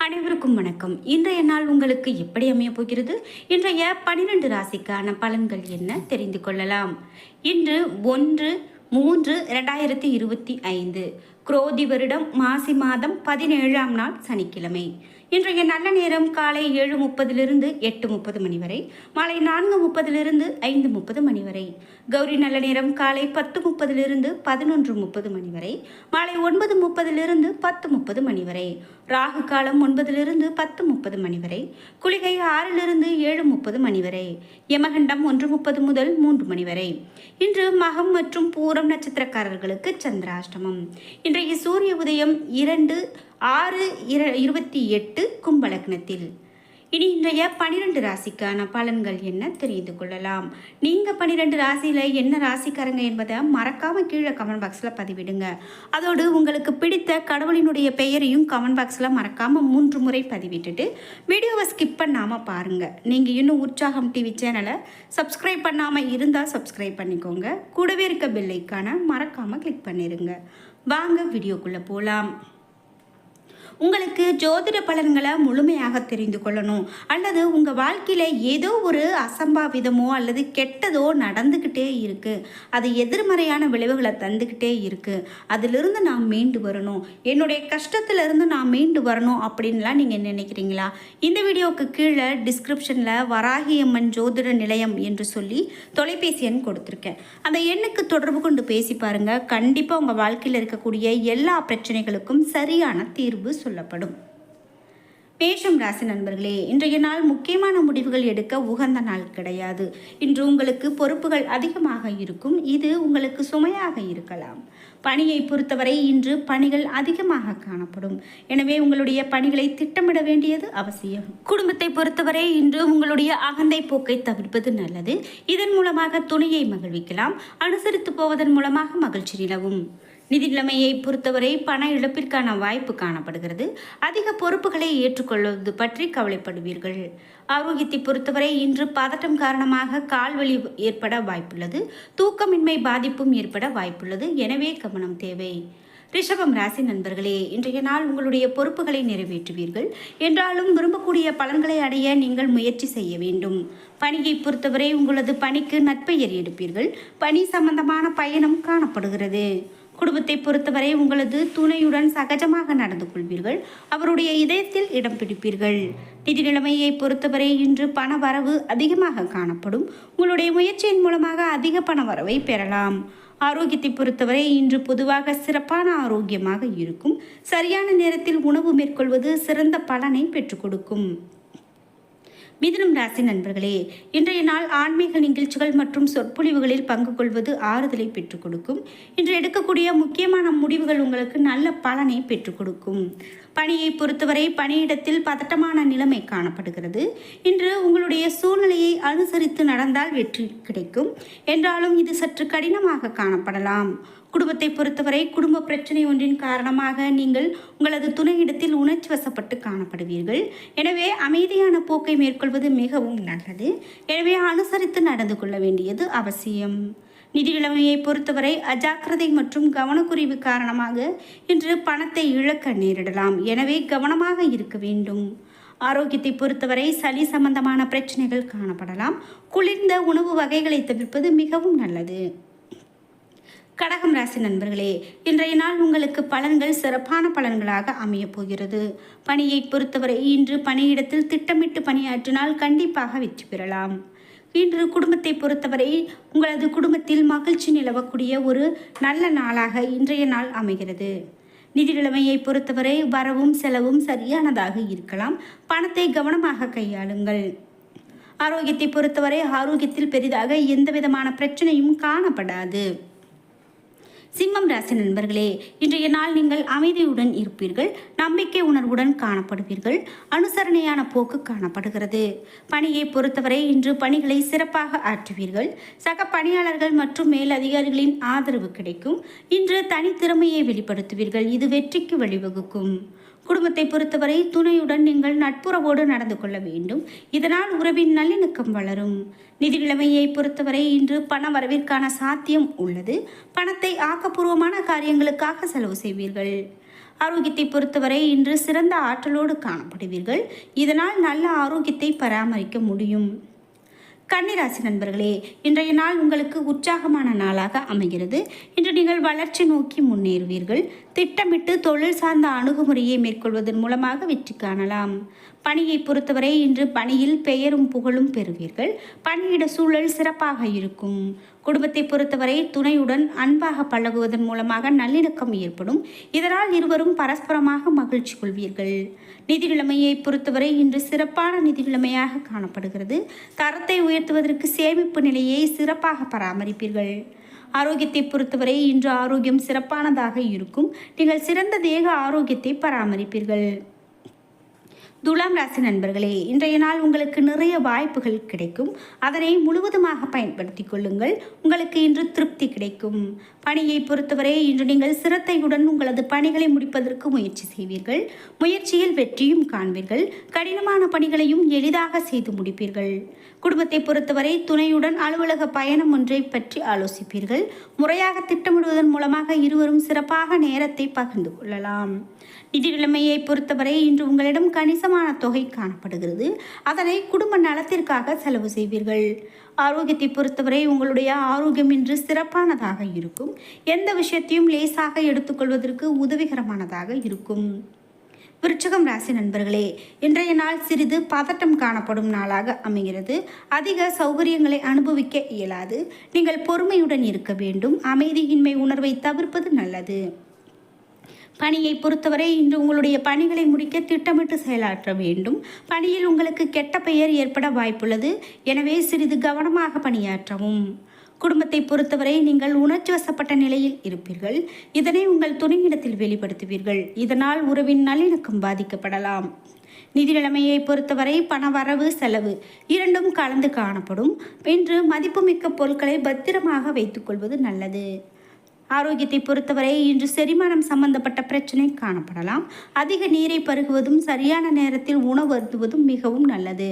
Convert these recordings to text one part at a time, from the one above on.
அனைவருக்கும் வணக்கம். இன்றைய நாள் உங்களுக்கு எப்படி அமைய போகிறது? இன்றைய 12 ராசிக்கான பலன்கள் என்ன தெரிந்து கொள்ளலாம். இன்று 1/3/2025 குரோதி வருடம் மாசி மாதம் 17ஆம் நாள் சனிக்கிழமை. இன்றைய நல்ல நேரம் காலை 7:30 8:30 மணி வரை, மாலை 4:30 5:30 மணி வரை. கௌரி நல்ல நேரம் காலை 10:30 11:30 மணி வரை, மாலை 9:30 10:30 மணி வரை. ராகு காலம் 9 10:30 மணி வரை, குளிகை 6 7:30 மணி வரை, யமகண்டம் 1:30 முதல் 3 மணி வரை. இன்று மகம் மற்றும் பூரம் நட்சத்திரக்காரர்களுக்கு சந்திராஷ்டமம். இன்றைய சூரிய உதயம் 2/6/28 கும்பலக்னத்தில். இனி இன்றைய 12 ராசிக்கான பலன்கள் என்ன தெரிந்து கொள்ளலாம். நீங்கள் 12 ராசியில் என்ன ராசிக்காரங்க என்பதை மறக்காமல் கீழே கமெண்ட் பாக்ஸில் பதிவிடுங்க. அதோடு உங்களுக்கு பிடித்த கடவுளினுடைய பெயரையும் கமெண்ட் பாக்ஸில் மறக்காமல் 3 முறை பதிவிட்டுட்டு வீடியோவை ஸ்கிப் பண்ணாமல் பாருங்கள். நீங்கள் இன்னும் உற்சாகம் டிவி சேனலை சப்ஸ்கிரைப் பண்ணாமல் இருந்தால் சப்ஸ்கிரைப் பண்ணிக்கோங்க. கூடவே இருக்க பெல் ஐக்கானை மறக்காமல் கிளிக் பண்ணிடுங்க. வாங்க வீடியோக்குள்ளே போகலாம். உங்களுக்கு ஜோதிட பலன்களை முழுமையாக தெரிந்து கொள்ளணும், அல்லது உங்கள் வாழ்க்கையில் ஏதோ ஒரு அசம்பாவிதமோ அல்லது கெட்டதோ நடந்துக்கிட்டே இருக்குது, அது எதிர்மறையான விளைவுகளை தந்துக்கிட்டே இருக்குது, அதிலிருந்து நான் மீண்டு வரணும், என்னுடைய கஷ்டத்திலிருந்து நான் மீண்டு வரணும் அப்படின்லாம் நீங்கள் நினைக்கிறீங்களா? இந்த வீடியோவுக்கு கீழே டிஸ்கிரிப்ஷனில் வராகியம்மன் ஜோதிட நிலையம் என்று சொல்லி தொலைபேசி எண் கொடுத்துருக்கேன். அந்த எண்ணுக்கு தொடர்பு கொண்டு பேசி பாருங்கள். கண்டிப்பாக உங்கள் வாழ்க்கையில் இருக்கக்கூடிய எல்லா பிரச்சனைகளுக்கும் சரியான தீர்வு சொல்லப்படும். மேஷம் ராசி நண்பர்களே, இன்றைய நாள் முக்கியமான முடிவுகள் எடுக்க உகந்த நாள் கிடையாது. இன்று உங்களுக்கு பொறுப்புகள் அதிகமாக இருக்கும். இது உங்களுக்கு சுமையாக இருக்கலாம். பணியை பொறுத்தவரை இன்று பணிகள் அதிகமாக காணப்படும். எனவே உங்களுடைய பணிகளை திட்டமிட வேண்டியது அவசியம். குடும்பத்தை பொறுத்தவரை இன்று உங்களுடைய அகந்தை போக்கை தவிர்ப்பது நல்லது. இதன் மூலமாக துணையை மகிழ்விக்கலாம். அனுசரித்து போவதன் மூலமாக மகிழ்ச்சி நிலவும். நிதி நிலைமையை பொறுத்தவரை பண இழப்பிற்கான வாய்ப்பு காணப்படுகிறது. அதிக பொறுப்புகளை ஏற்றுக்கொள்வது பற்றி கவலைப்படுவீர்கள். ஆரோக்கியத்தை பொறுத்தவரை இன்று பதட்டம் காரணமாக கால்வலி ஏற்பட வாய்ப்புள்ளது. தூக்கமின்மை பாதிப்பும் ஏற்பட வாய்ப்புள்ளது. எனவே கவனம் தேவை. ரிஷபம் ராசி நண்பர்களே, இன்றைய நாள் உங்களுடைய பொறுப்புகளை நிறைவேற்றுவீர்கள். என்றாலும் விரும்பக்கூடிய பலன்களை அடைய நீங்கள் முயற்சி செய்ய வேண்டும். பணியை பொறுத்தவரை உங்களது பணிக்கு நற்பெயர் எடுப்பீர்கள். பணி சம்பந்தமான பயணம் காணப்படுகிறது. குடும்பத்தை பொறுத்தவரை உங்களது துணையுடன் சகஜமாக நடந்து கொள்வீர்கள். அவருடைய இதயத்தில் இடம் பிடிப்பீர்கள். நிதி நிலைமையை பொறுத்தவரை இன்று பண வரவு அதிகமாக காணப்படும். உங்களுடைய முயற்சியின் மூலமாக அதிக பண வரவை பெறலாம். ஆரோக்கியத்தை பொறுத்தவரை இன்று பொதுவாக சிறப்பான ஆரோக்கியமாக இருக்கும். சரியான நேரத்தில் உணவு மேற்கொள்வது சிறந்த பலனை பெற்றுக் கொடுக்கும். மிதுனம் ராசி நண்பர்களே, இன்றைய நாள் ஆன்மீக நிகழ்ச்சிகள் மற்றும் சொற்பொழிவுகளில் பங்கு கொள்வது ஆறுதலை பெற்றுக் கொடுக்கும். இன்று எடுக்கக்கூடிய முக்கியமான முடிவுகள் உங்களுக்கு நல்ல பலனை பெற்றுக் கொடுக்கும். பணியை பொறுத்தவரை பணியிடத்தில் பதட்டமான நிலைமை காணப்படுகிறது. இன்று உங்களுடைய சூழ்நிலையை அனுசரித்து நடந்தால் வெற்றி கிடைக்கும். என்றாலும் இது சற்று கடினமாக காணப்படலாம். குடும்பத்தை பொறுத்தவரை குடும்ப பிரச்சனை ஒன்றின் காரணமாக நீங்கள் உங்களது துணையிடத்தில் உணர்ச்சி வசப்பட்டு காணப்படுவீர்கள். எனவே அமைதியான போக்கை மேற்கொள்வது மிகவும் நல்லது. எனவே அனுசரித்து நடந்து கொள்ள வேண்டியது அவசியம். நிதி நிலைமையை பொறுத்தவரை அஜாக்கிரதை மற்றும் கவனக்குறைவு காரணமாக இன்று பணத்தை இழக்க நேரிடலாம். எனவே கவனமாக இருக்க வேண்டும். ஆரோக்கியத்தை பொறுத்தவரை சளி சம்பந்தமான பிரச்சனைகள் காணப்படலாம். குளிர்ந்த உணவு வகைகளை தவிர்ப்பது மிகவும் நல்லது. கடகம் ராசி நண்பர்களே, இன்றைய நாள் உங்களுக்கு பலன்கள் சிறப்பான பலன்களாக அமையப் போகிறது. பணியை பொறுத்தவரை இன்று பணியிடத்தில் திட்டமிட்டு பணியாற்றினால் கண்டிப்பாக வெற்றி பெறலாம். இன்று குடும்பத்தை பொறுத்தவரை உங்களது குடும்பத்தில் மகிழ்ச்சி நிலவக்கூடிய ஒரு நல்ல நாளாக இன்றைய நாள் அமைகிறது. நிதி நிலைமையை பொறுத்தவரை வரவும் செலவும் சரியானதாக இருக்கலாம். பணத்தை கவனமாக கையாளுங்கள். ஆரோக்கியத்தை பொறுத்தவரை ஆரோக்கியத்தில் பெரிதாக எந்த விதமான பிரச்சனையும் காணப்படாது. சிம்மம் ராசி நண்பர்களே, இன்றைய நாள் நீங்கள் அமைதியுடன் இருப்பீர்கள். நம்பிக்கை உணர்வுடன் காணப்படுவீர்கள். அனுசரணையான போக்கு காணப்படுகிறது. பணியை பொறுத்தவரை இன்று பணிகளை சிறப்பாக ஆற்றுவீர்கள். சக பணியாளர்கள் மற்றும் மேலதிகாரிகளின் ஆதரவு கிடைக்கும். இன்று தனித்திறமையை வெளிப்படுத்துவீர்கள். இது வெற்றிக்கு வழிவகுக்கும். குடும்பத்தை பொறுத்தவரை துணையுடன் நீங்கள் நட்புறவோடு நடந்து கொள்ள வேண்டும். இதனால் உறவின் நல்லிணக்கம் வளரும். நிதி நிலைமையை பொறுத்தவரை இன்று பண வரவிற்கான சாத்தியம் உள்ளது. பணத்தை ஆக்கப்பூர்வமான காரியங்களுக்காக செலவு செய்வீர்கள். ஆரோக்கியத்தை பொறுத்தவரை இன்று சிறந்த ஆற்றலோடு காணப்படுவீர்கள். இதனால் நல்ல ஆரோக்கியத்தை பராமரிக்க முடியும். கன்னிராசி நண்பர்களே, இன்றைய நாள் உங்களுக்கு உற்சாகமான நாளாக அமைகிறது. இன்று நீங்கள் வளர்ச்சி நோக்கி முன்னேறுவீர்கள். திட்டமிட்டு தொழில் சார்ந்த அணுகுமுறையை மேற்கொள்வதன் மூலமாக வெற்றி காணலாம். பணியை பொறுத்தவரை இன்று பணியில் பெயரும் புகழும் பெறுவீர்கள். பணியிட சூழல் சிறப்பாக இருக்கும். குடும்பத்தை பொறுத்தவரை துணையுடன் அன்பாக பழகுவதன் மூலமாக நல்லிணக்கம் ஏற்படும். இதனால் இருவரும் பரஸ்பரமாக மகிழ்ச்சி கொள்வீர்கள். நிதி நிலைமையை பொறுத்தவரை இன்று சிறப்பான நிதி நிலைமையாக காணப்படுகிறது. தரத்தை உயர்த்துவதற்கு சேமிப்பு நிலையை சிறப்பாக பராமரிப்பீர்கள். ஆரோக்கியத்தை பொறுத்தவரை இன்று ஆரோக்கியம் சிறப்பானதாக இருக்கும். நீங்கள் சிறந்த தேக ஆரோக்கியத்தை பராமரிப்பீர்கள். துலாம் ராசி நண்பர்களே, இன்றைய நாள் உங்களுக்கு நிறைய வாய்ப்புகள் கிடைக்கும். அதனை முழுவதுமாக பயன்படுத்திக் கொள்ளுங்கள். உங்களுக்கு இன்று திருப்தி கிடைக்கும். பணியை பொறுத்தவரை இன்று நீங்கள் சிரத்தையுடன் உங்களது பணிகளை முடிப்பதற்கு முயற்சி செய்வீர்கள். முயற்சியில் வெற்றியும் காண்பீர்கள். கடினமான பணிகளையும் எளிதாக செய்து முடிப்பீர்கள். குடும்பத்தை பொறுத்தவரை துணையுடன் அலுவலக பயணம் ஒன்றை பற்றி ஆலோசிப்பீர்கள். முறையாக திட்டமிடுவதன் மூலமாக இருவரும் சிறப்பாக நேரத்தை பகிர்ந்து கொள்ளலாம். நிதி நிலைமையை பொறுத்தவரை இன்று உங்களிடம் கணிசமான தொகை காணப்படுகிறது. அதனை குடும்ப நலத்திற்காக செலவு செய்வீர்கள். ஆரோக்கியத்தை பொறுத்தவரை உங்களுடைய ஆரோக்கியம் இன்று சிறப்பானதாக இருக்கும். எந்த விஷயத்தையும் லேசாக எடுத்துக்கொள்வதற்கு உதவிகரமானதாக இருக்கும். விருச்சிகம் ராசி நண்பர்களே, இன்றைய நாள் சிறிது பதட்டம் காணப்படும் நாளாக அமைகிறது. அதிக சௌகரியங்களை அனுபவிக்க இயலாது. நீங்கள் பொறுமையுடன் இருக்க வேண்டும். அமைதியின்மை உணர்வை தவிர்ப்பது நல்லது. பணியை பொறுத்தவரை இன்று உங்களுடைய பணிகளை முடிக்க திட்டமிட்டு செயலாற்ற வேண்டும். பணியில் உங்களுக்கு கெட்ட பெயர் ஏற்பட வாய்ப்புள்ளது. எனவே சிறிது கவனமாக பணியாற்றவும். குடும்பத்தை பொறுத்தவரை நீங்கள் உணர்ச்சி வசப்பட்ட நிலையில் இருப்பீர்கள். இதனை உங்கள் துணையிடத்தில் வெளிப்படுத்துவீர்கள். இதனால் உறவின் நல்லிணக்கம் பாதிக்கப்படலாம். நிதி நிலைமையை பொறுத்தவரை பண வரவு செலவு இரண்டும் கலந்து காணப்படும். இன்று மதிப்புமிக்க பொருட்களை பத்திரமாக வைத்துக்கொள்வது நல்லது. ஆரோக்கியத்தை பொறுத்தவரை இன்று செரிமானம் சம்பந்தப்பட்ட பிரச்சனை காணப்படலாம். அதிக நீரை பருகுவதும் சரியான நேரத்தில் உணவு அருந்துவதும் மிகவும் நல்லது.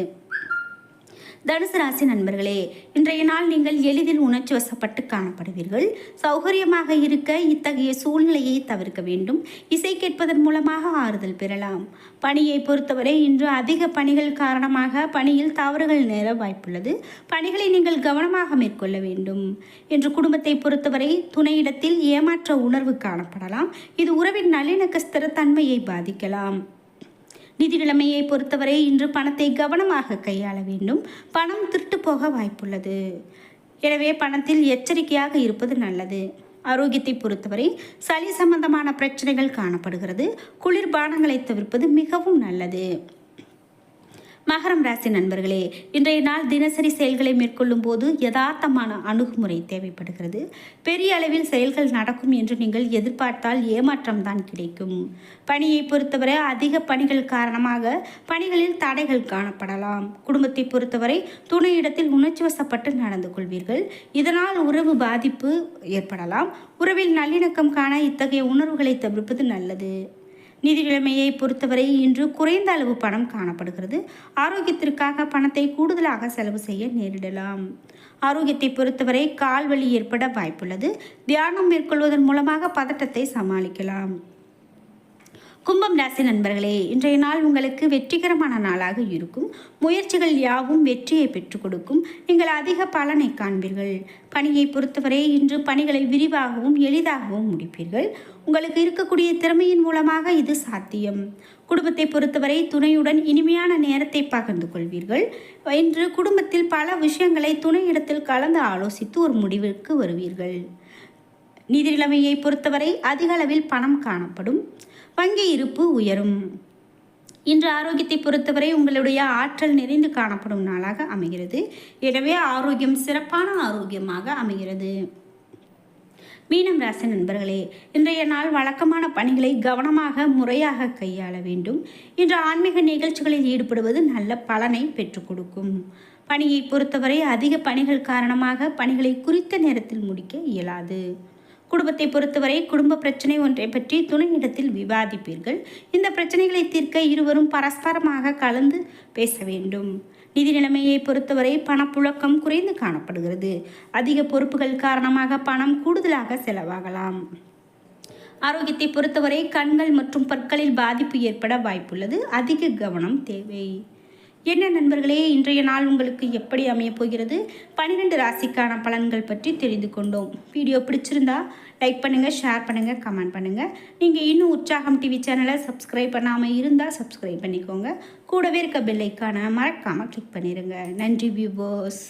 தனுசு ராசி நண்பர்களே, இன்றைய நாள் நீங்கள் எளிதில் உணர்ச்சி வசப்பட்டு காணப்படுவீர்கள். சௌகரியமாக இருக்க இத்தகைய சூழ்நிலையை தவிர்க்க வேண்டும். இசை கேட்பதன் மூலமாக ஆறுதல் பெறலாம். பணியை பொறுத்தவரை இன்று அதிக பணிகள் காரணமாக பணியில் தவறுகள் நேர வாய்ப்புள்ளது. பணிகளை நீங்கள் கவனமாக மேற்கொள்ள வேண்டும். இன்று குடும்பத்தை பொறுத்தவரை துணையிடத்தில் ஏமாற்ற உணர்வு காணப்படலாம். இது உறவின் நல்லிணக்க ஸ்திரத்தன்மையை பாதிக்கலாம். நிதி நிலைமையை பொறுத்தவரை இன்று பணத்தை கவனமாக கையாள வேண்டும். பணம் திருட்டு போக வாய்ப்புள்ளது. எனவே பணத்தில் எச்சரிக்கையாக இருப்பது நல்லது. ஆரோக்கியத்தை பொறுத்தவரை சளி சம்பந்தமான பிரச்சனைகள் காணப்படுகிறது. குளிர்பானங்களை தவிர்ப்பது மிகவும் நல்லது. மகரம் ராசி நண்பர்களே, இன்றைய நாள் தினசரி செயல்களை மேற்கொள்ளும் போது யதார்த்தமான அணுகுமுறை தேவைப்படுகிறது. பெரிய அளவில் செயல்கள் நடக்கும் என்று நீங்கள் எதிர்பார்த்தால் ஏமாற்றம் தான் கிடைக்கும். பணியை பொறுத்தவரை அதிக பணிகள் காரணமாக பணிகளில் தடைகள் காணப்படலாம். குடும்பத்தை பொறுத்தவரை துணையிடத்தில் உணர்ச்சி வசப்பட்டு நடந்து கொள்வீர்கள். இதனால் உறவு பாதிப்பு ஏற்படலாம். உறவில் நல்லிணக்கம் காண இத்தகைய உணர்வுகளை தவிர்ப்பது நல்லது. நிதி நிலைமையை பொறுத்தவரை இன்று குறைந்த அளவு பணம் காணப்படுகிறது. ஆரோக்கியத்திற்காக பணத்தை கூடுதலாக செலவு செய்ய நேரிடலாம். ஆரோக்கியத்தை பொறுத்தவரை கால்வலி ஏற்பட வாய்ப்புள்ளது. தியானம் மேற்கொள்வதன் மூலமாக பதட்டத்தை சமாளிக்கலாம். கும்பம் ராசி நண்பர்களே, இன்றைய நாள் உங்களுக்கு வெற்றிகரமான நாளாக இருக்கும். முயற்சிகள் யாவும் வெற்றியை பெற்றுக் கொடுக்கும். நீங்கள் அதிக பலனை காண்பீர்கள். பணியை பொறுத்தவரை இன்று பணிகளை விரிவாகவும் எளிதாகவும் முடிப்பீர்கள். உங்களுக்கு இருக்கக்கூடிய திறமையின் மூலமாக இது சாத்தியம். குடும்பத்தை பொறுத்தவரை துணையுடன் இனிமையான நேரத்தை பகிர்ந்து கொள்வீர்கள். இன்று குடும்பத்தில் பல விஷயங்களை துணையிடத்தில் கலந்து ஆலோசித்து ஒரு முடிவிற்கு வருவீர்கள். நிதி நிலைமையை பொறுத்தவரை அதிக அளவில் பணம் காணப்படும். வங்கி இருப்பு உயரும். இன்று ஆரோக்கியத்தை பொறுத்தவரை உங்களுடைய ஆற்றல் நிறைந்து காணப்படும் நாளாக அமைகிறது. எனவே ஆரோக்கியம் சிறப்பான ஆரோக்கியமாக அமைகிறது. மீனம் ராசி நண்பர்களே, இன்றைய நாள் வழக்கமான பணிகளை கவனமாக முறையாக கையாள வேண்டும். இன்று ஆன்மீக நிகழ்ச்சிகளில் ஈடுபடுவது நல்ல பலனை பெற்றுக் கொடுக்கும். பணியை பொறுத்தவரை அதிக பணிகள் காரணமாக பணிகளை குறித்த நேரத்தில் முடிக்க இயலாது. குடும்பத்தை பொறுத்தவரை குடும்ப பிரச்சனை ஒன்றை பற்றி துணையிடத்தில் விவாதிப்பீர்கள். இந்த பிரச்சனைகளை தீர்க்க இருவரும் பரஸ்பரமாக கலந்து பேச வேண்டும். நிதி நிலைமையை பொறுத்தவரை பணப்புழக்கம் குறைந்து காணப்படுகிறது. அதிக பொறுப்புகள் காரணமாக பணம் கூடுதலாக செலவாகலாம். ஆரோக்கியத்தை பொறுத்தவரை கண்கள் மற்றும் பற்களில் பாதிப்பு ஏற்பட வாய்ப்புள்ளது. அதிக கவனம் தேவை. என்ன நண்பர்களே, இன்றைய நாள் உங்களுக்கு எப்படி அமையப் போகிறது? 12 ராசிக்கான பலன்கள் பற்றி தெரிந்து கொண்டோம். வீடியோ பிடிச்சிருந்தா லைக் பண்ணுங்கள், ஷேர் பண்ணுங்கள், கமெண்ட் பண்ணுங்கள். நீங்கள் இன்னும் உற்சாகம் டிவி சேனலை சப்ஸ்கிரைப் பண்ணாமல் இருந்தால் சப்ஸ்கிரைப் பண்ணிக்கோங்க. கூடவே இருக்க பெல் ஐக்கானை மறக்காமல் கிளிக் பண்ணிடுங்க. நன்றி வியூவர்ஸ்.